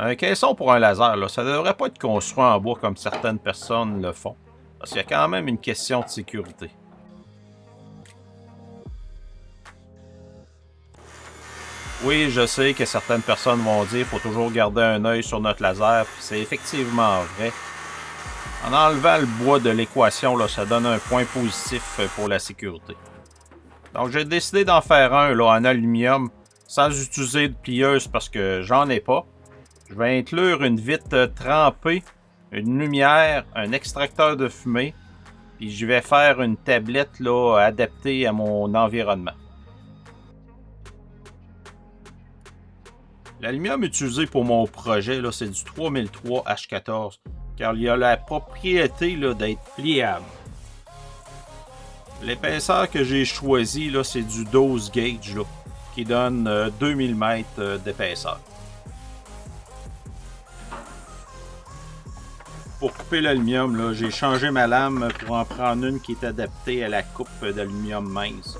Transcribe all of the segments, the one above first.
Un caisson pour un laser, là, ça devrait pas être construit en bois comme certaines personnes le font. Parce qu'il y a quand même une question de sécurité. Oui, je sais que certaines personnes vont dire qu'il faut toujours garder un œil sur notre laser, puis c'est effectivement vrai. En enlevant le bois de l'équation, là, ça donne un point positif pour la sécurité. Donc j'ai décidé d'en faire un là, en aluminium, sans utiliser de plieuse parce que j'en ai pas. Je vais inclure une vitre trempée, une lumière, un extracteur de fumée, puis je vais faire une tablette là, adaptée à mon environnement. L'aluminium utilisé pour mon projet, là, c'est du 3003 H14, car il a la propriété là, d'être pliable. L'épaisseur que j'ai choisi, là, c'est du 12 gauge, là, qui donne 2000 mètres d'épaisseur. Pour couper l'aluminium, là, j'ai changé ma lame pour en prendre une qui est adaptée à la coupe d'aluminium mince.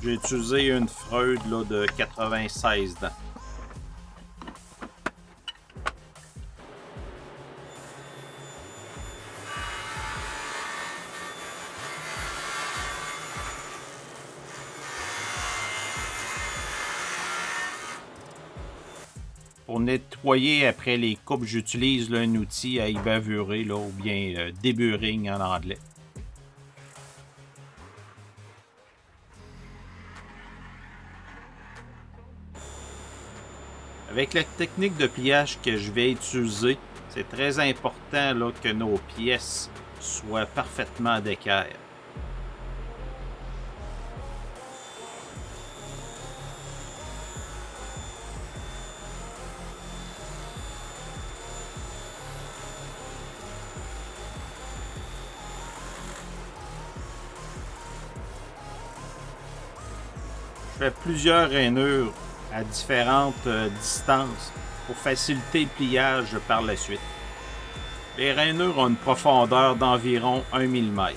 J'ai utilisé une Freud là, de 96 dents. Pour nettoyer après les coupes, j'utilise là, un outil à y bavurer, là, ou bien deburring en anglais. Avec la technique de pliage que je vais utiliser, c'est très important là, que nos pièces soient parfaitement d'équerre. Je fais plusieurs rainures à différentes distances pour faciliter le pliage par la suite. Les rainures ont une profondeur d'environ 1 mm.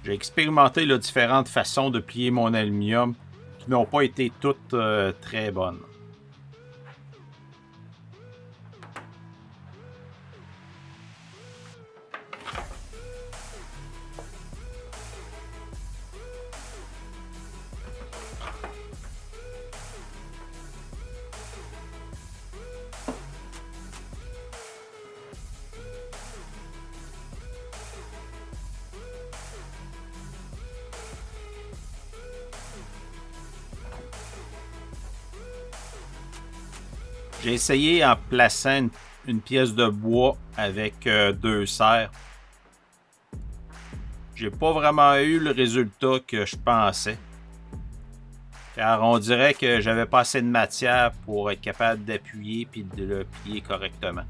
J'ai expérimenté là, différentes façons de plier mon aluminium qui n'ont pas été toutes très bonnes. J'ai essayé en plaçant une pièce de bois avec deux serres. J'ai pas vraiment eu le résultat que je pensais. Car on dirait que j'avais pas assez de matière pour être capable d'appuyer et de le plier correctement.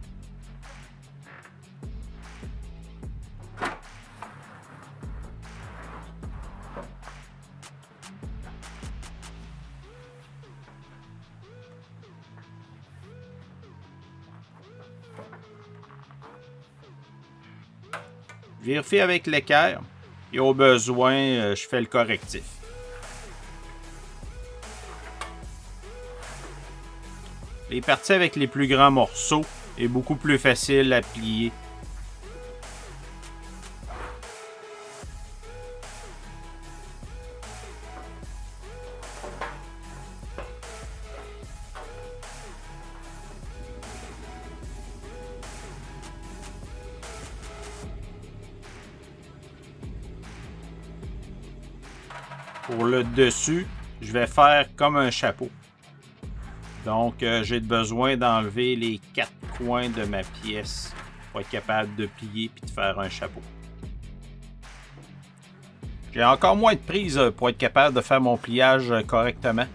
Je vérifie avec l'équerre et au besoin, je fais le correctif. Les parties avec les plus grands morceaux est beaucoup plus facile à plier. Pour le dessus, je vais faire comme un chapeau. Donc, j'ai besoin d'enlever les quatre coins de ma pièce pour être capable de plier et de faire un chapeau. J'ai encore moins de prise pour être capable de faire mon pliage correctement.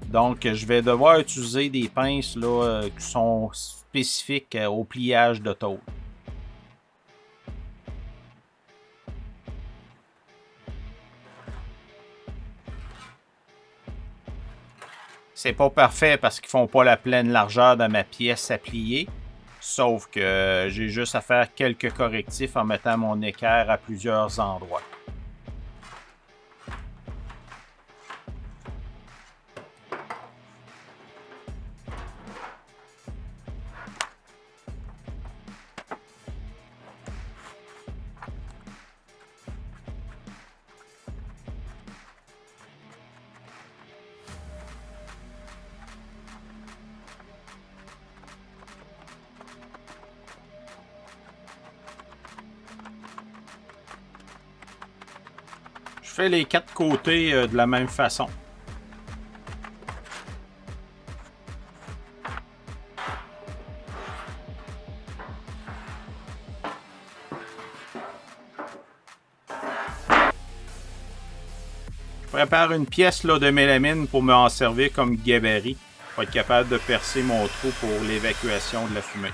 Donc, je vais devoir utiliser des pinces là, qui sont spécifiques au pliage de tôle. C'est pas parfait parce qu'ils font pas la pleine largeur de ma pièce à plier. Sauf que j'ai juste à faire quelques correctifs en mettant mon équerre à plusieurs endroits. Je fais les 4 côtés de la même façon. Je prépare une pièce là, de mélamine pour me en servir comme gabarit, pour être capable de percer mon trou pour l'évacuation de la fumée.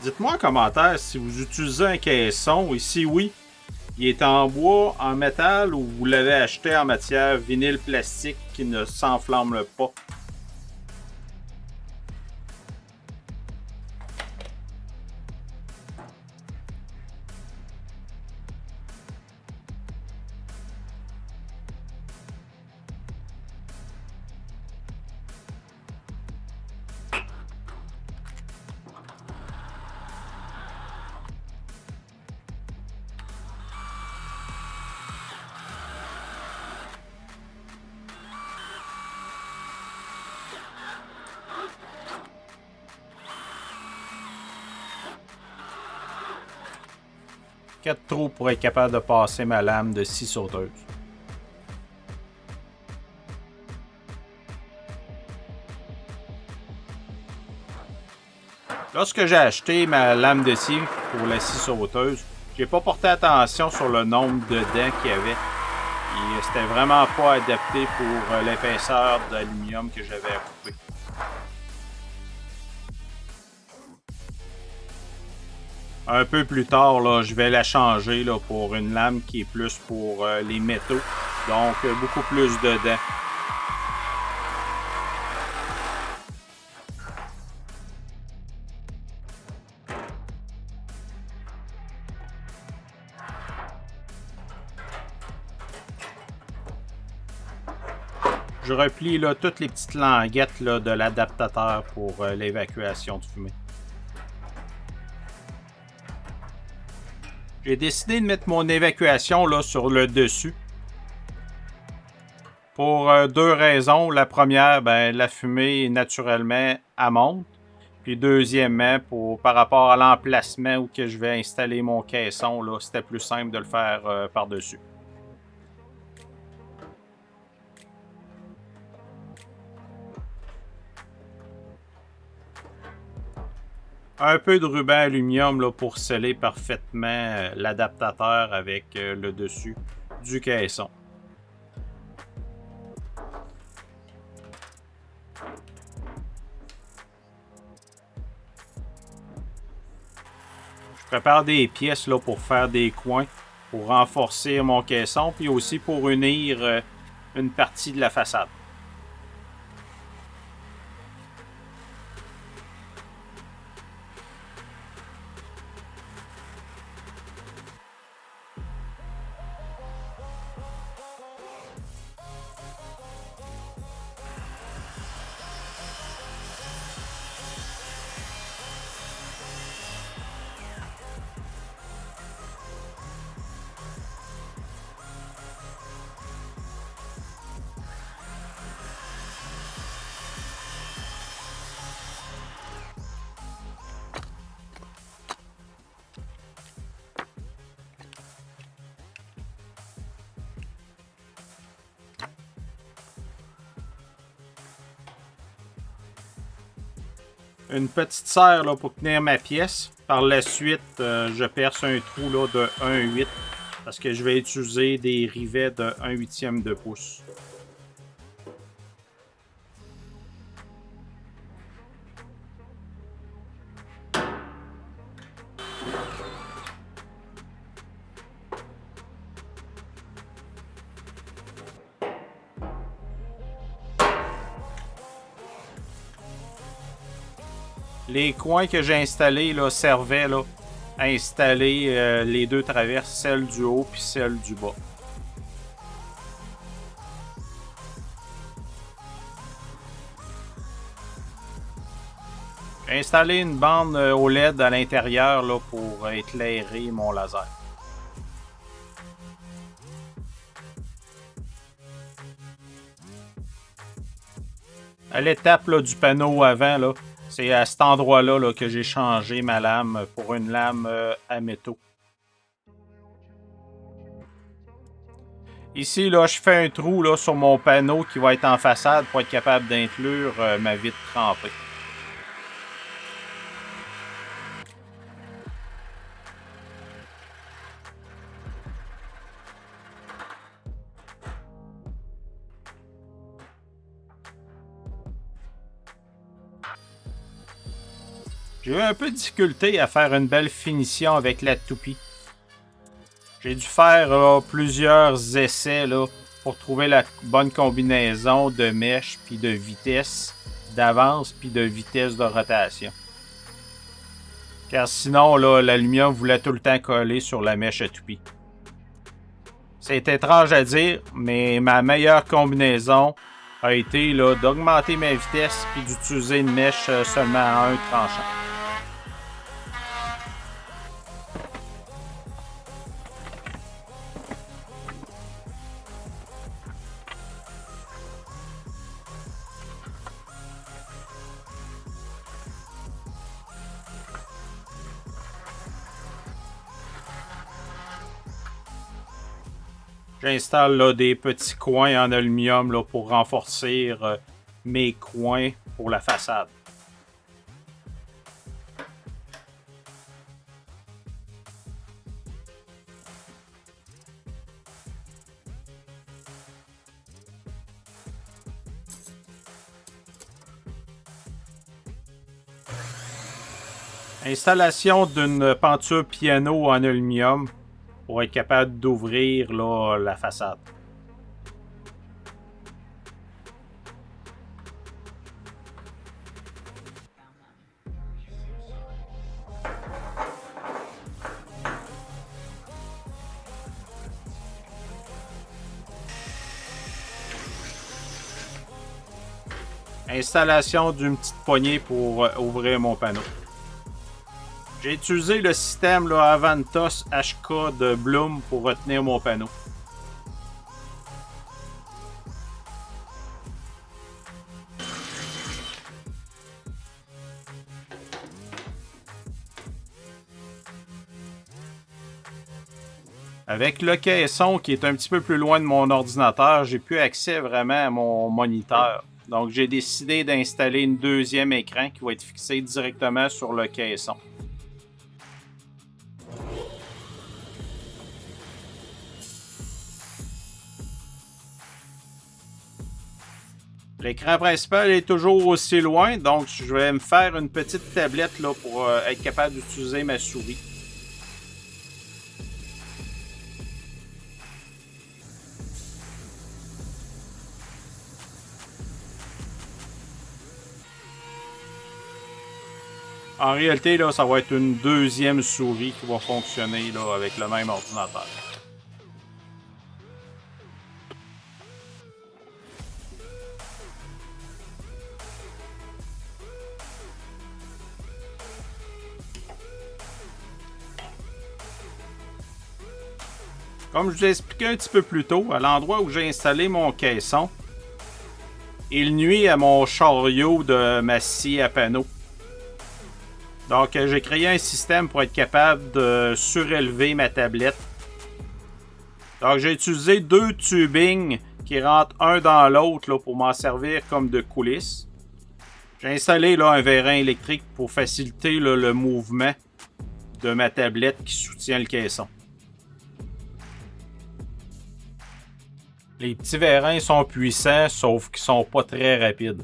Dites-moi en commentaire si vous utilisez un caisson et si oui, il est en bois, en métal ou vous l'avez acheté en matière vinyle plastique qui ne s'enflamme pas. Quatre trous pour être capable de passer ma lame de scie sauteuse. Lorsque j'ai acheté ma lame de scie pour la scie sauteuse, j'ai pas porté attention sur le nombre de dents qu'il y avait. Et c'était vraiment pas adapté pour l'épaisseur d'aluminium que j'avais à couper. Un peu plus tard, là, je vais la changer là, pour une lame qui est plus pour les métaux. Donc, beaucoup plus de dents. Je replie là, toutes les petites languettes là, de l'adaptateur pour l'évacuation de fumée. J'ai décidé de mettre mon évacuation là, sur le dessus. Pour deux raisons. La première, ben, la fumée, naturellement, elle monte. Puis deuxièmement, par rapport à l'emplacement où que je vais installer mon caisson, là, c'était plus simple de le faire par-dessus. Un peu de ruban aluminium là, pour sceller parfaitement l'adaptateur avec le dessus du caisson. Je prépare des pièces là, pour faire des coins, pour renforcer mon caisson, puis aussi pour unir une partie de la façade. une petite serre là, pour tenir ma pièce. Par la suite, je perce un trou là, de 1,8 parce que je vais utiliser des rivets de 1/8 de pouce. Les coins que j'ai installés là, servaient là, à installer les deux traverses, celle du haut puis celle du bas. J'ai installé une bande OLED à l'intérieur là, pour éclairer mon laser. À l'étape là, du panneau avant, là, c'est à cet endroit-là là, que j'ai changé ma lame pour une lame à métaux. Ici, là, je fais un trou là, sur mon panneau qui va être en façade pour être capable d'inclure ma vitre trempée. J'ai eu un peu de difficulté à faire une belle finition avec la toupie. J'ai dû faire plusieurs essais là, pour trouver la bonne combinaison de mèche puis de vitesse d'avance puis de vitesse de rotation. Car sinon, là, l'aluminium voulait tout le temps coller sur la mèche à toupie. C'est étrange à dire, mais ma meilleure combinaison a été d'augmenter ma vitesse puis d'utiliser une mèche seulement à un tranchant. J'installe là, des petits coins en aluminium là, pour renforcer mes coins pour la façade. Installation d'une penture piano en aluminium pour être capable d'ouvrir là, la façade. Installation d'une petite poignée pour ouvrir mon panneau. J'ai utilisé le système là, Avantos HK de Bloom pour retenir mon panneau. Avec le caisson qui est un petit peu plus loin de mon ordinateur, j'ai plus accès vraiment à mon moniteur. Donc j'ai décidé d'installer une deuxième écran qui va être fixé directement sur le caisson. L'écran principal est toujours aussi loin, donc je vais me faire une petite tablette là, pour être capable d'utiliser ma souris. En réalité, là, ça va être une deuxième souris qui va fonctionner là, avec le même ordinateur. Comme je vous ai expliqué un petit peu plus tôt, à l'endroit où j'ai installé mon caisson, il nuit à mon chariot de ma scie à panneaux. Donc, j'ai créé un système pour être capable de surélever ma tablette. Donc, j'ai utilisé deux tubings qui rentrent un dans l'autre pour m'en servir comme de coulisses. J'ai installé là, un vérin électrique pour faciliter là, le mouvement de ma tablette qui soutient le caisson. Les petits vérins sont puissants, sauf qu'ils sont pas très rapides.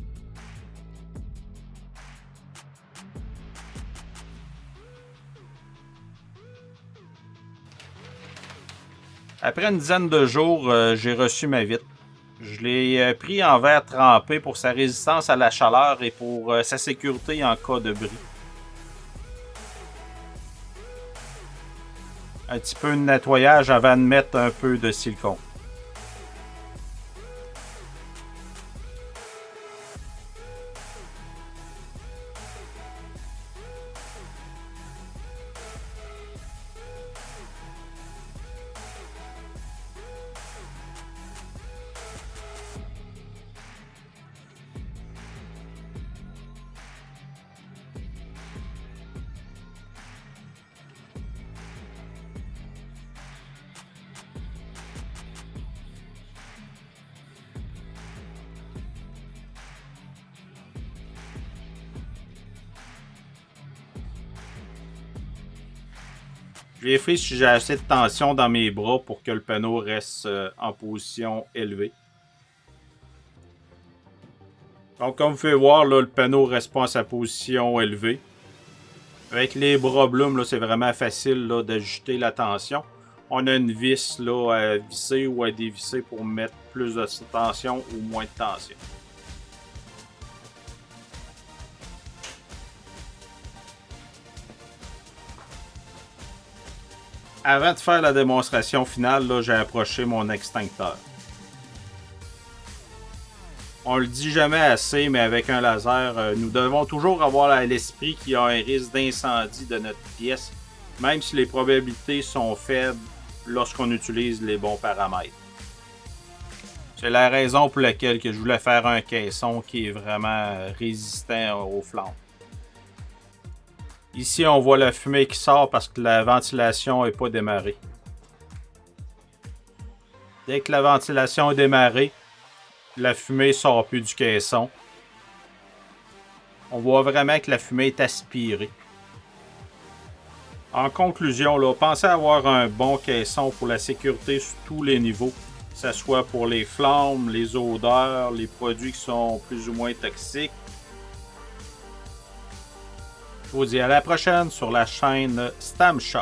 Après une dizaine de jours, j'ai reçu ma vitre. Je l'ai pris en verre trempé pour sa résistance à la chaleur et pour sa sécurité en cas de bris. Un petit peu de nettoyage avant de mettre un peu de silicone. Je vérifie si j'ai assez de tension dans mes bras pour que le panneau reste en position élevée. Donc, comme vous pouvez voir, là, le panneau ne reste pas en sa position élevée. Avec les bras Blum, c'est vraiment facile là, d'ajuster la tension. On a une vis là, à visser ou à dévisser pour mettre plus de tension ou moins de tension. Avant de faire la démonstration finale, là, j'ai approché mon extincteur. On le dit jamais assez, mais avec un laser, nous devons toujours avoir à l'esprit qu'il y a un risque d'incendie de notre pièce, même si les probabilités sont faibles lorsqu'on utilise les bons paramètres. C'est la raison pour laquelle je voulais faire un caisson qui est vraiment résistant aux flammes. Ici, on voit la fumée qui sort parce que la ventilation n'est pas démarrée. Dès que la ventilation est démarrée, la fumée ne sort plus du caisson. On voit vraiment que la fumée est aspirée. En conclusion, là, pensez à avoir un bon caisson pour la sécurité sur tous les niveaux, que ce soit pour les flammes, les odeurs, les produits qui sont plus ou moins toxiques. Je vous dis à la prochaine sur la chaîne Stam Shop.